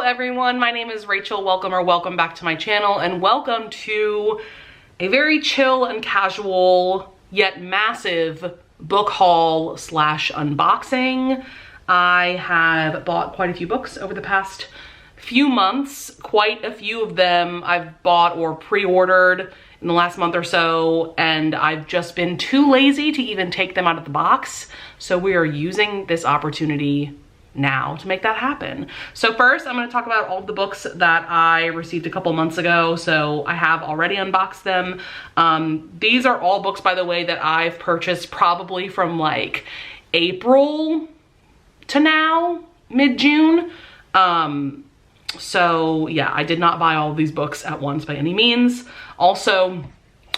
everyone, my name is Rachel. Welcome back to my channel, and welcome to a very chill and casual yet massive book haul slash unboxing. I have bought quite a few books over the past few months. Quite a few of them I've bought or pre-ordered in the last month or so, and I've just been too lazy to even take them out of the box. So we are using this opportunity now to make that happen. So first, I'm going to talk about all of the books that I received a couple months ago. So I have already unboxed them. These are all books, by the way, that I've purchased probably from like April to now, mid-June. So yeah, I did not buy all of these books at once by any means. Also,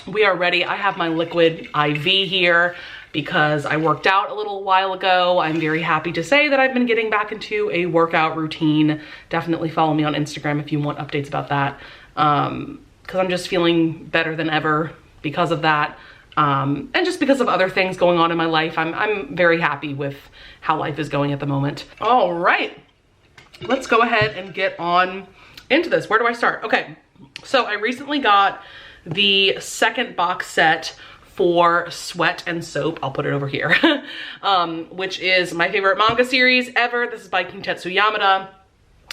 we are ready. I have my liquid IV here because I worked out a little while ago. I'm very happy to say that I've been getting back into a workout routine. Definitely follow me on Instagram if you want updates about that. Because I'm just feeling better than ever because of that. And just because of other things going on in my life. I'm very happy with how life is going at the moment. All right, let's go ahead and get on into this. Where do I start? Okay, so I recently got the second box set for Sweat and Soap. I'll put it over here, which is my favorite manga series ever. This is by Kintetsu Yamada.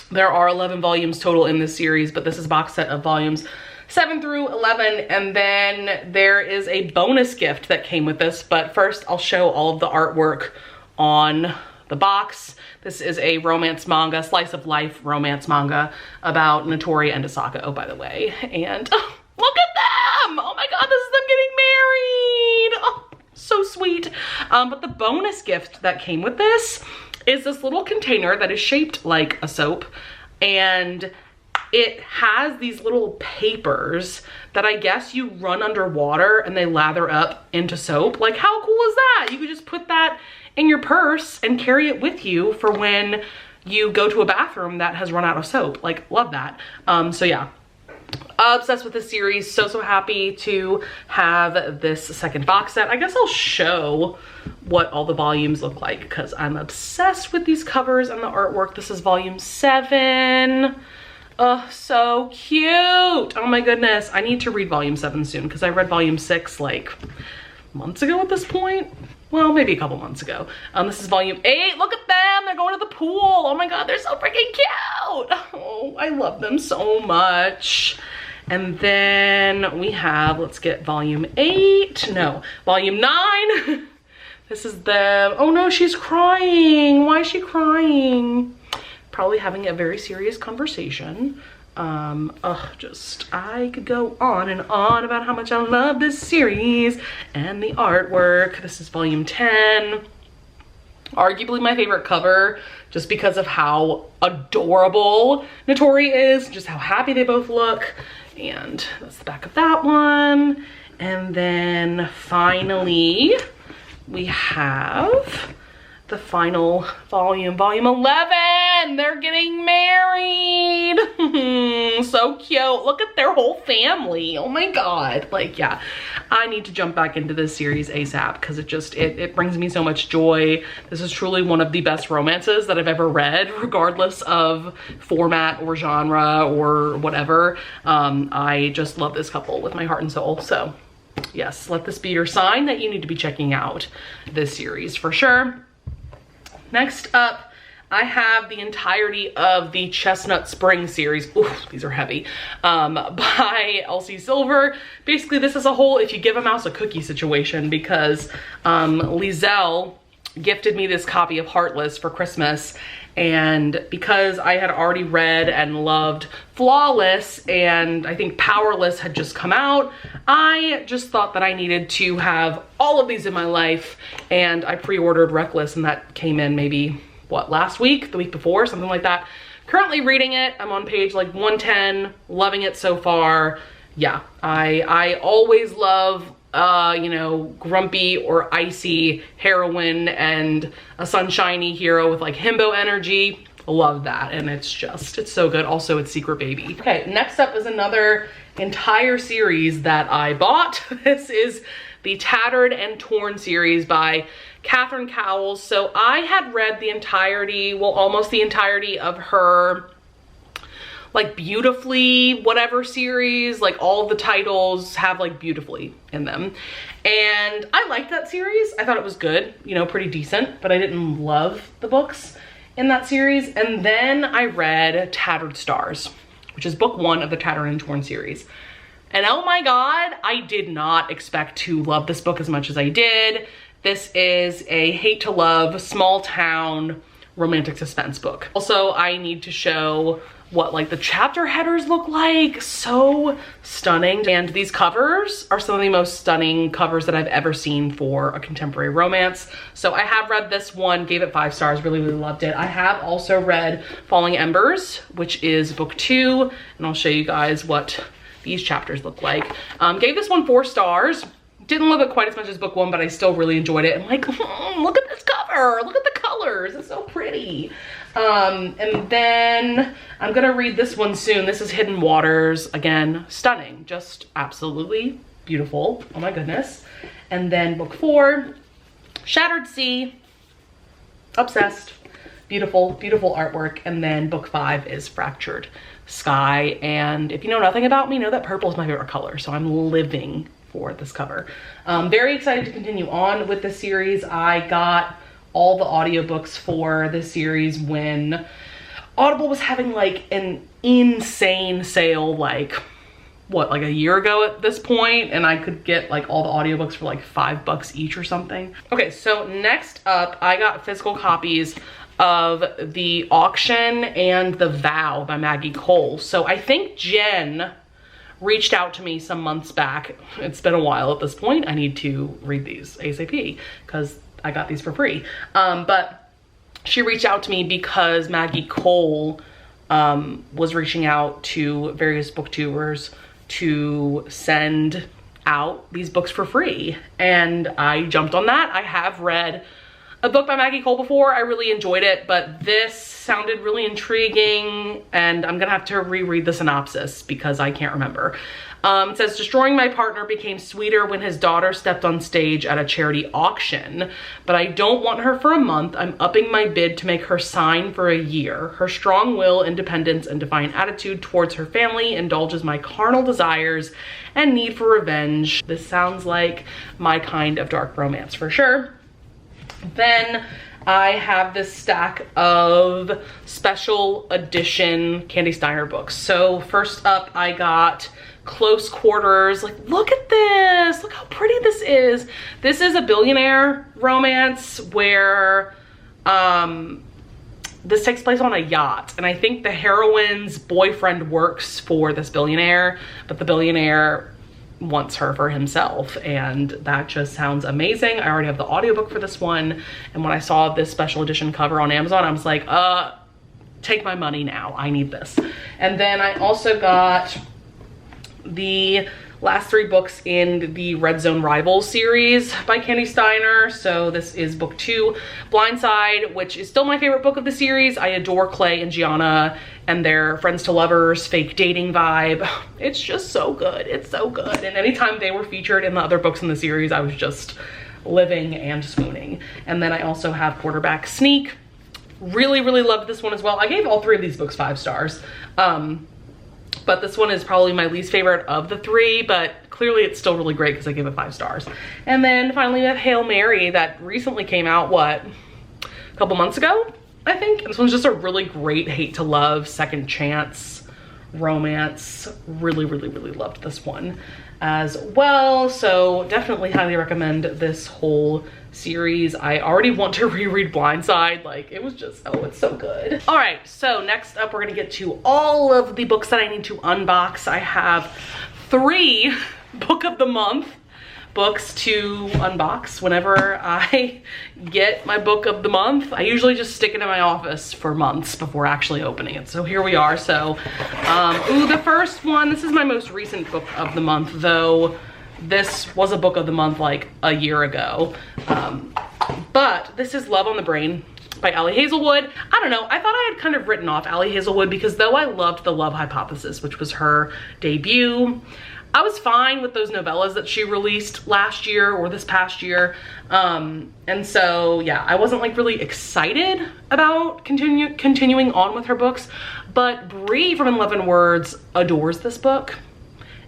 There are 11 volumes total in this series, but this is a box set of volumes 7 through 11. And then there is a bonus gift that came with this. But first, I'll show all of the artwork on the box. This is a romance manga, slice of life romance manga about Notori and Asaka, oh, by the way. And oh, look at them! Oh my God, this is them getting married! Oh, so sweet. But the bonus gift that came with this is this little container that is shaped like a soap, and it has these little papers that I guess you run underwater and they lather up into soap. Like, how cool is that? You could just put that in your purse and carry it with you for when you go to a bathroom that has run out of soap. Like, love that. So yeah, obsessed with this series. So happy to have this second box set. I guess I'll show what all the volumes look like because I'm obsessed with these covers and the artwork. This is volume 7. Oh, so cute. Oh my goodness. I need to read volume 7 soon because I read volume 6 like months ago at this point. Well, maybe a couple months ago. This is volume 8. Look at them. They're going to the pool. Oh my God, they're so freaking cute. Oh, I love them so much. And then we have, let's get volume 8. No, volume 9. This is them. Oh no, she's crying. Why is she crying? Probably having a very serious conversation. I could go on and on about how much I love this series and the artwork. This is volume 10. Arguably my favorite cover just because of how adorable Notori is, just how happy they both look. And that's the back of that one. And then finally, we have the final volume, volume 11. They're getting married. So cute. Look at their whole family. Oh my God. Like, yeah, I need to jump back into this series ASAP because it brings me so much joy. This is truly one of the best romances that I've ever read, regardless of format or genre or whatever. I just love this couple with my heart and soul. So yes, let this be your sign that you need to be checking out this series for sure. Next up, I have the entirety of the Chestnut Spring series. Ooh, these are heavy. By Elsie Silver. Basically, this is a whole if you give a mouse a cookie situation because Lizelle gifted me this copy of Heartless for Christmas. And because I had already read and loved Flawless and I think Powerless had just come out, I just thought that I needed to have all of these in my life, and I pre-ordered Reckless, and that came in maybe, what, last week, the week before, something like that. Currently reading it. I'm on page like 110, loving it so far. Yeah, I always love you know, grumpy or icy heroine and a sunshiny hero with like himbo energy. Love that. And it's so good. Also, it's Secret Baby. Okay, next up is another entire series that I bought. This is the Tattered and Torn series by Catherine Cowles. So I had read the entirety, well, almost the entirety of her like Beautifully whatever series, like all of the titles have like Beautifully in them. And I liked that series. I thought it was good, you know, pretty decent, but I didn't love the books in that series. And then I read Tattered Stars, which is book 1 of the Tattered and Torn series. And oh my God, I did not expect to love this book as much as I did. This is a hate to love, small town romantic suspense book. Also, I need to show what like the chapter headers look like. So stunning. And these covers are some of the most stunning covers that I've ever seen for a contemporary romance. So I have read this one, gave it 5 stars, really, really loved it. I have also read Falling Embers, which is book 2, and I'll show you guys what these chapters look like. Gave this one 4 stars. Didn't love it quite as much as book 1, but I still really enjoyed it. I'm like, look at this cover, look at the colors, it's so pretty. And then I'm gonna read this one soon. This is Hidden Waters. Again, stunning, just absolutely beautiful. Oh my goodness. And then book 4, Shattered Sea, obsessed, beautiful, beautiful artwork. And then book 5 is Fractured Sky. And if you know nothing about me, know that purple is my favorite color, so I'm living for this cover. Very excited to continue on with this series. I got all the audiobooks for this series when Audible was having like an insane sale, like what, like a year ago at this point, and I could get like all the audiobooks for like $5 each or something. Okay, so next up, I got physical copies of The Auction and The Vow by Maggie Cole. So I think Jen reached out to me some months back. It's been a while at this point. I need to read these ASAP because I got these for free. But she reached out to me because Maggie Cole was reaching out to various booktubers to send out these books for free. And I jumped on that. I have read a book by Maggie Cole before. I really enjoyed it, but this sounded really intriguing, and I'm gonna have to reread the synopsis because I can't remember. It says, destroying my partner became sweeter when his daughter stepped on stage at a charity auction, but I don't want her for a month. I'm upping my bid to make her sign for a year. Her strong will, independence, and defiant attitude towards her family indulges my carnal desires and need for revenge. This sounds like my kind of dark romance for sure. Then I have this stack of special edition Candy Steiner books. So first up, I got Close Quarters. Like, look at this, look how pretty this is. This is a billionaire romance where this takes place on a yacht, and I think the heroine's boyfriend works for this billionaire, but the billionaire wants her for himself, and that just sounds amazing. I already have the audiobook for this one, and when I saw this special edition cover on Amazon, I was like, take my money now, I need this. And then I also got the last 3 books in the Red Zone Rivals series by Candy Steiner. So this is book 2, Blindside, which is still my favorite book of the series. I adore Clay and Gianna and their friends to lovers, fake dating vibe. It's just so good, it's so good. And anytime they were featured in the other books in the series, I was just living and swooning. And then I also have Quarterback Sneak. Really, really loved this one as well. I gave all 3 of these books 5 stars. But this one is probably my least favorite of the 3, but clearly it's still really great because I gave it 5 stars. And then finally we have Hail Mary that recently came out, what, a couple months ago, I think? This one's just a really great hate to love, second chance romance. Really, really, really loved this one as well. So definitely highly recommend this whole series. I already want to reread Blindside. Like, it was just, oh, it's so good. All right, so next up we're gonna get to all of the books that I need to unbox. I have 3 book of the month books to unbox whenever I get my book of the month. I usually just stick it in my office for months before actually opening it. So here we are. So, ooh, the first one, this is my most recent book of the month, though this was a book of the month like a year ago. But this is Love on the Brain by Allie Hazelwood. I don't know, I thought I had kind of written off Allie Hazelwood because though I loved The Love Hypothesis, which was her debut, I was fine with those novellas that she released last year or this past year. And so yeah, I wasn't like really excited about continuing on with her books, but Bree from 11 Words adores this book.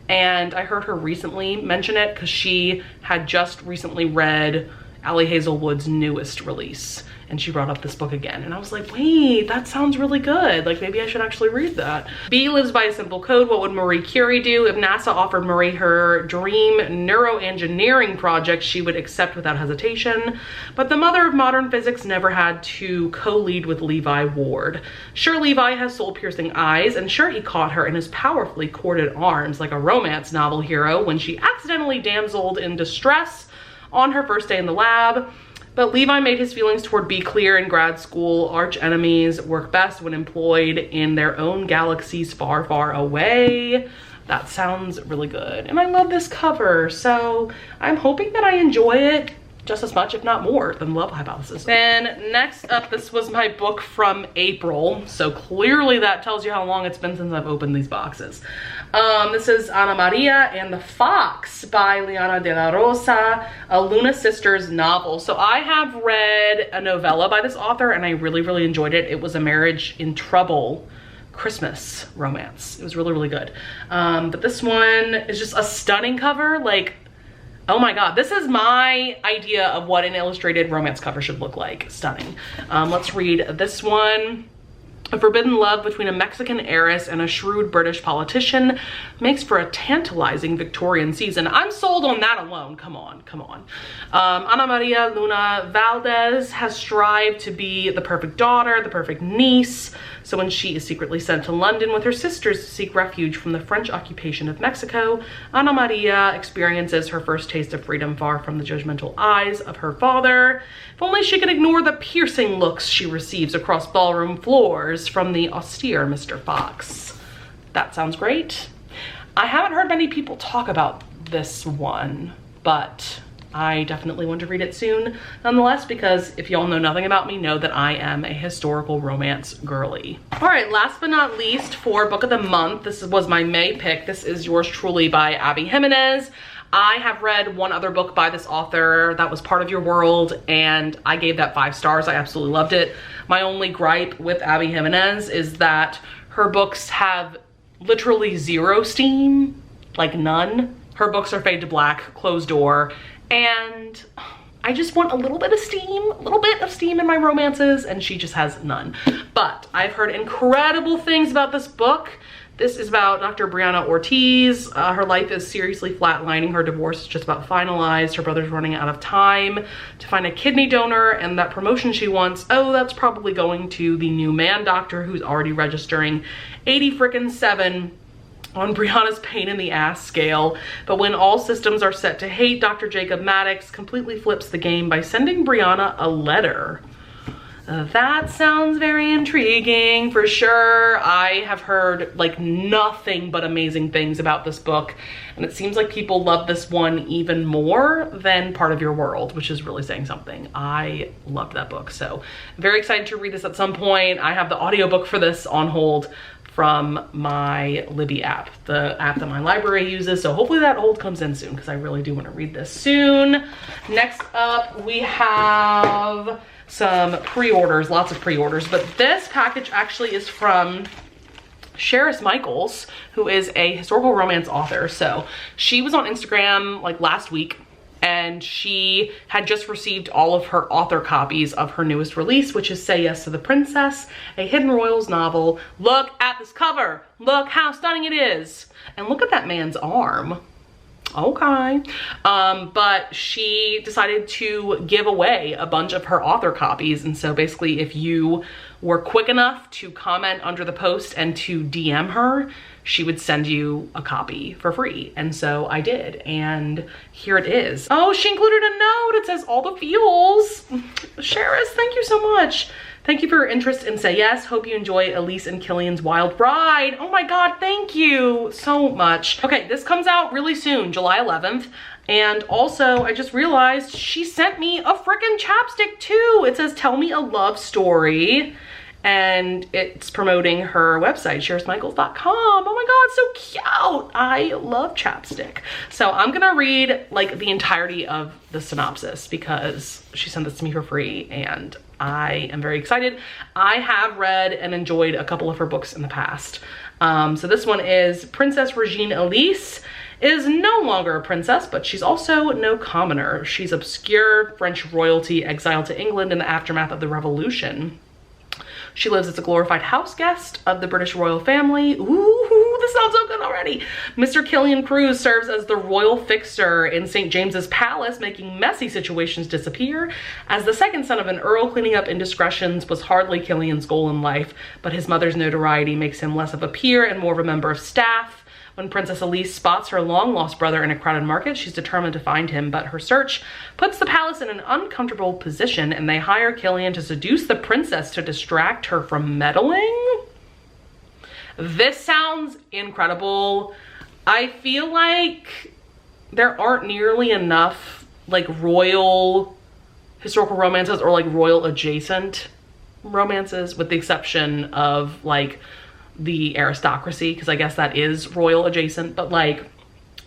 And I heard her recently mention it because she had just recently read Allie Hazelwood's newest release, and she brought up this book again. And I was like, wait, that sounds really good. Like, maybe I should actually read that. B lives by a simple code. What would Marie Curie do? If NASA offered Marie her dream neuroengineering project, she would accept without hesitation. But the mother of modern physics never had to co-lead with Levi Ward. Sure, Levi has soul-piercing eyes, and sure, he caught her in his powerfully corded arms like a romance novel hero when she accidentally damseled in distress on her first day in the lab. But Levi made his feelings toward B clear in grad school. Arch enemies work best when employed in their own galaxies far, far away. That sounds really good. And I love this cover, so I'm hoping that I enjoy it just as much, if not more, than Love Hypothesis. Then next up, this was my book from April. So clearly that tells you how long it's been since I've opened these boxes. This is Ana Maria and the Fox by Liana de la Rosa, a Luna Sisters novel. So I have read a novella by this author and I really, really enjoyed it. It was a Marriage in Trouble Christmas romance. It was really, really good. But this one is just a stunning cover. Like, oh my God, this is my idea of what an illustrated romance cover should look like. Stunning. Let's read this one. A forbidden love between a Mexican heiress and a shrewd British politician makes for a tantalizing Victorian season. I'm sold on that alone. Come on, come on. Ana Maria Luna Valdez has strived to be the perfect daughter, the perfect niece. So when she is secretly sent to London with her sisters to seek refuge from the French occupation of Mexico, Ana Maria experiences her first taste of freedom far from the judgmental eyes of her father. If only she could ignore the piercing looks she receives across ballroom floors from the austere Mr. Fox. That sounds great. I haven't heard many people talk about this one, but I definitely want to read it soon nonetheless, because if y'all know nothing about me, know that I am a historical romance girly. All right, last but not least, for book of the month, this was my May pick. This is Yours Truly by Abby Jimenez. I have read one other book by this author that was Part of Your World, and I gave that 5 stars. I absolutely loved it. My only gripe with Abby Jimenez is that her books have literally zero steam, like none. Her books are fade to black, closed door, and I just want a little bit of steam in my romances, and she just has none. But I've heard incredible things about this book. This is about Dr. Brianna Ortiz. Her life is seriously flatlining. Her divorce is just about finalized. Her brother's running out of time to find a kidney donor, and that promotion she wants, oh, that's probably going to the new man doctor who's already registering 80-frickin-7 on Brianna's pain in the ass scale. But when all systems are set to hate, Dr. Jacob Maddox completely flips the game by sending Brianna a letter. That sounds very intriguing for sure. I have heard like nothing but amazing things about this book, and it seems like people love this one even more than Part of Your World, which is really saying something. I loved that book, so very excited to read this at some point. I have the audiobook for this on hold from my Libby app, the app that my library uses. So hopefully that hold comes in soon, because I really do want to read this soon. Next up, we have some pre-orders, lots of pre-orders, but this package actually is from Sheris Michaels, who is a historical romance author. So she was on Instagram like last week, and she had just received all of her author copies of her newest release, which is Say Yes to the Princess, a Hidden Royals novel. Look at this cover. Look how stunning it is. And look at that man's arm. Okay. But she decided to give away a bunch of her author copies. And so basically, if you were quick enough to comment under the post and to DM her, she would send you a copy for free. And so I did, and here it is. Oh, she included a note. It says all the feels. Sheris, thank you so much. Thank you for your interest in Say Yes. Hope you enjoy Elise and Killian's wild ride. Oh my God, thank you so much. Okay, this comes out really soon, July 11th. And also, I just realized she sent me a freaking chapstick too. It says, tell me a love story. and it's promoting her website, sharesmichaels.com. Oh my god, so cute. I love chapstick. So I'm gonna read like the entirety of the synopsis because she sent this to me for free and I am very excited. I have read and enjoyed a couple of her books in the past. So this one is Princess Regine Elise is no longer a princess, but she's also no commoner. She's obscure French royalty exiled to England in the aftermath of the Revolution. She lives as a glorified house guest of the British royal family. Ooh, this sounds so good already. Mr. Killian Cruz serves as the royal fixer in St. James's Palace, making messy situations disappear. As the second son of an earl, cleaning up indiscretions was hardly Killian's goal in life, but his mother's notoriety makes him less of a peer and more of a member of staff. When Princess Elise spots her long-lost brother in a crowded market, she's determined to find him, but her search puts the palace in an uncomfortable position, and they hire Killian to seduce the princess to distract her from meddling. This sounds incredible. I feel like there aren't nearly enough like royal historical romances or like royal adjacent romances, with the exception of like the aristocracy, because I guess that is royal adjacent, but like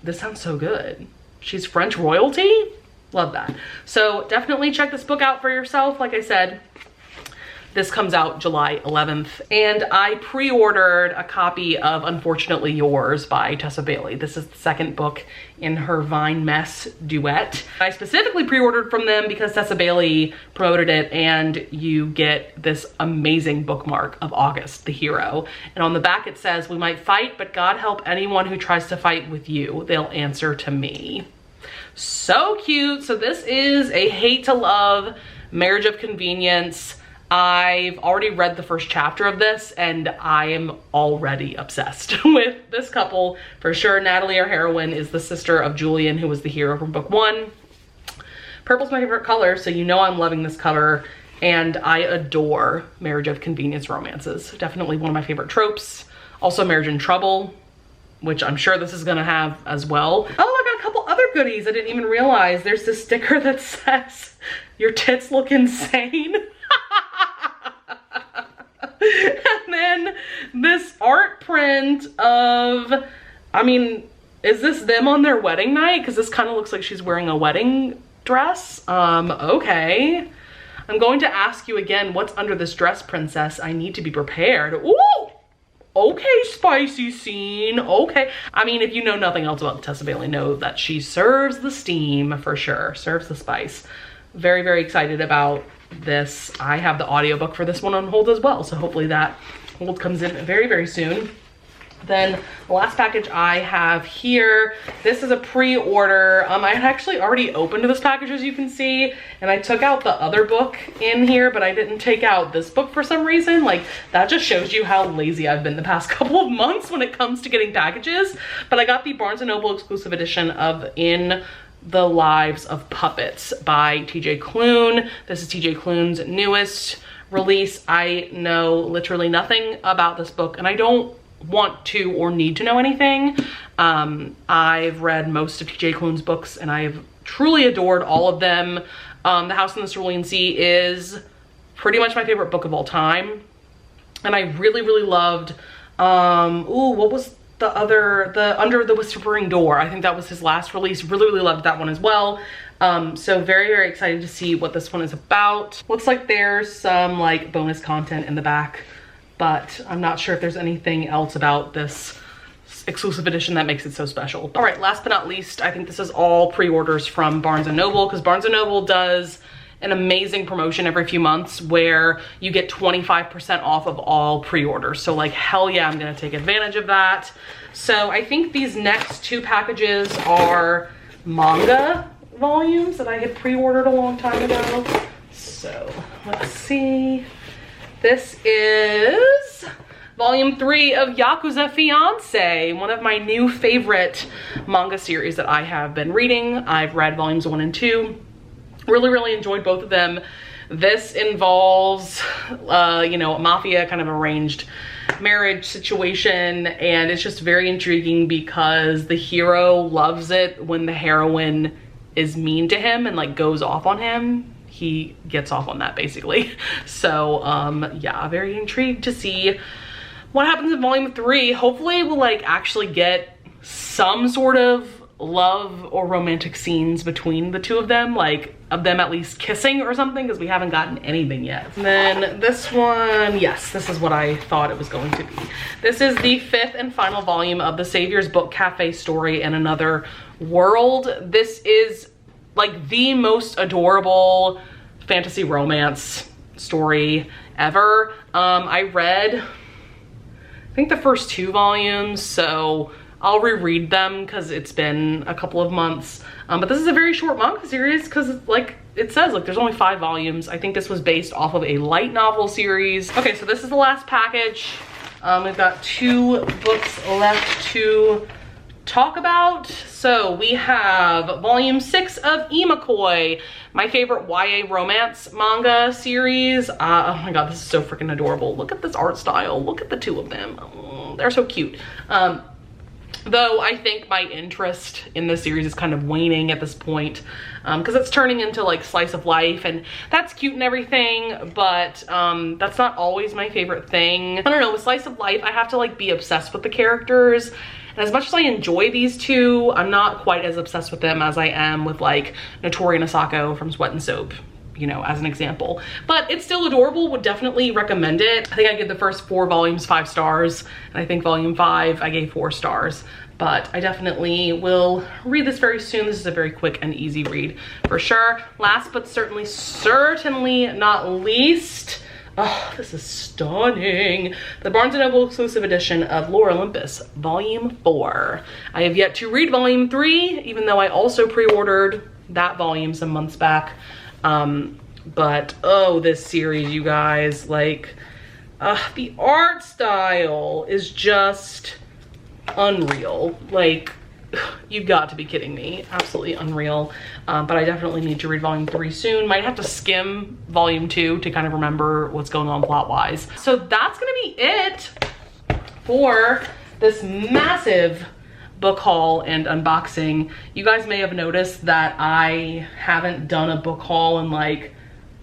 this sounds so good. She's French royalty. Love that. So definitely check this book out for yourself. Like I said, this comes out July 11th, and I pre-ordered a copy of Unfortunately Yours by Tessa Bailey. This is the second book in her Vine Mess duet. I specifically pre-ordered from them because Tessa Bailey promoted it, and you get this amazing bookmark of August, the hero. And on the back it says, "We might fight, but God help anyone who tries to fight with you. They'll answer to me." So cute. So this is a hate to love marriage of convenience. I've already read the first chapter of this and I am already obsessed with this couple for sure. Natalie, our heroine, is the sister of Julian, who was the hero from book 1. Purple's my favorite color, so you know I'm loving this cover, and I adore marriage of convenience romances. Definitely one of my favorite tropes. Also Marriage in Trouble, which I'm sure this is gonna have as well. Oh, I got a couple other goodies I didn't even realize. There's this sticker that says, "Your tits look insane." And then this art print of, I mean, is this them on their wedding night? Because this kind of looks like she's wearing a wedding dress. Okay. I'm going to ask you again, what's under this dress, princess? I need to be prepared. Ooh! Okay, spicy scene. Okay. I mean, if you know nothing else about Tessa Bailey, know that she serves the steam for sure. Serves the spice. Very, very excited about this. I have the audiobook for this one on hold as well, so hopefully that hold comes in very, very soon. Then the last package I have here, this is a pre-order. I had actually already opened this package, as you can see, and I took out the other book in here, but I didn't take out this book for some reason. Like, that just shows you how lazy I've been the past couple of months when it comes to getting packages. But I got the Barnes & Noble exclusive edition of In the Lives of Puppets by TJ Klune. This is TJ Klune's newest release. I know literally nothing about this book, and I don't want to or need to know anything. I've read most of TJ Klune's books and I've truly adored all of them. The House in the Cerulean Sea is pretty much my favorite book of all time, and I really, really loved what was the other, the Under the Whispering Door. I think that was his last release. Really, really loved that one as well. So very, very excited to see what this one is about. Looks like there's some like bonus content in the back, but I'm not sure if there's anything else about this exclusive edition that makes it so special. All right, last but not least, I think this is all pre-orders from Barnes & Noble, because Barnes & Noble does an amazing promotion every few months where you get 25% off of all pre-orders. So like, hell yeah, I'm gonna take advantage of that. So I think these next two packages are manga volumes that I had pre-ordered a long time ago. So let's see. This is volume 3 of Yakuza Fiance, one of my new favorite manga series that I have been reading. I've read volumes 1 and 2. Really, really enjoyed both of them. This involves, you know, a mafia kind of arranged marriage situation, and it's just very intriguing because the hero loves it when the heroine is mean to him and like goes off on him. he gets off on that basically. So yeah, very intrigued to see what happens in volume 3. Hopefully we'll like actually get some sort of love or romantic scenes between the two of them, like of them at least kissing or something, because we haven't gotten anything yet. And then this one, yes, this is what I thought it was going to be. This is the 5th and final volume of the Savior's Book Cafe Story in Another World. This is like the most adorable fantasy romance story ever. I read, I think the first 2 volumes, so I'll reread them because it's been a couple of months. But this is a very short manga series because like it says, like there's only 5 volumes. I think this was based off of a light novel series. Okay, so this is the last package. We've got 2 books left to talk about. So we have volume 6 of Imakoi, my favorite YA romance manga series. Oh my god, this is so freaking adorable. Look at this art style. Look at the 2 of them. Oh, they're so cute. Though I think my interest in this series is kind of waning at this point because it's turning into like slice of life, and that's cute and everything, but that's not always my favorite thing. I don't know, with slice of life, I have to like be obsessed with the characters. And as much as I enjoy these 2, I'm not quite as obsessed with them as I am with like Notori and Asako from Sweat and Soap, you know, as an example. But it's still adorable, would definitely recommend it. I think I give the first 4 volumes 5 stars, and I think volume 5 I gave 4 stars. But I definitely will read this very soon. This is a very quick and easy read for sure. Last but certainly not least, oh, this is stunning. The Barnes & Noble exclusive edition of Lore Olympus, volume 4. I have yet to read volume 3, even though I also pre-ordered that volume some months back. But oh, this series, you guys, like the art style is just unreal. Like, you've got to be kidding me. Absolutely unreal. But I definitely need to read volume 3 soon. Might have to skim volume 2 to kind of remember what's going on plot wise. So that's gonna be it for this massive book haul and unboxing. You guys may have noticed that I haven't done a book haul in like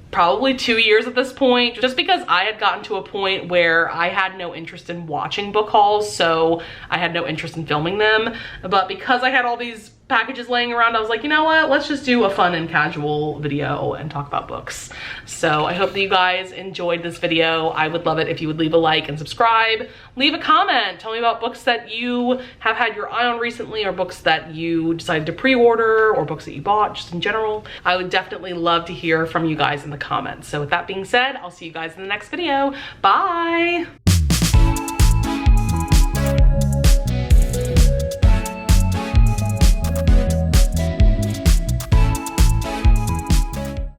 probably 2 years at this point, just because I had gotten to a point where I had no interest in watching book hauls, so I had no interest in filming them. But because I had all these packages laying around, I was like, you know what, let's just do a fun and casual video and talk about books. So I hope that you guys enjoyed this video. I would love it if you would leave a like and subscribe. Leave a comment. Tell me about books that you have had your eye on recently, or books that you decided to pre-order, or books that you bought just in general. I would definitely love to hear from you guys in the comments. So with that being said, I'll see you guys in the next video. Bye.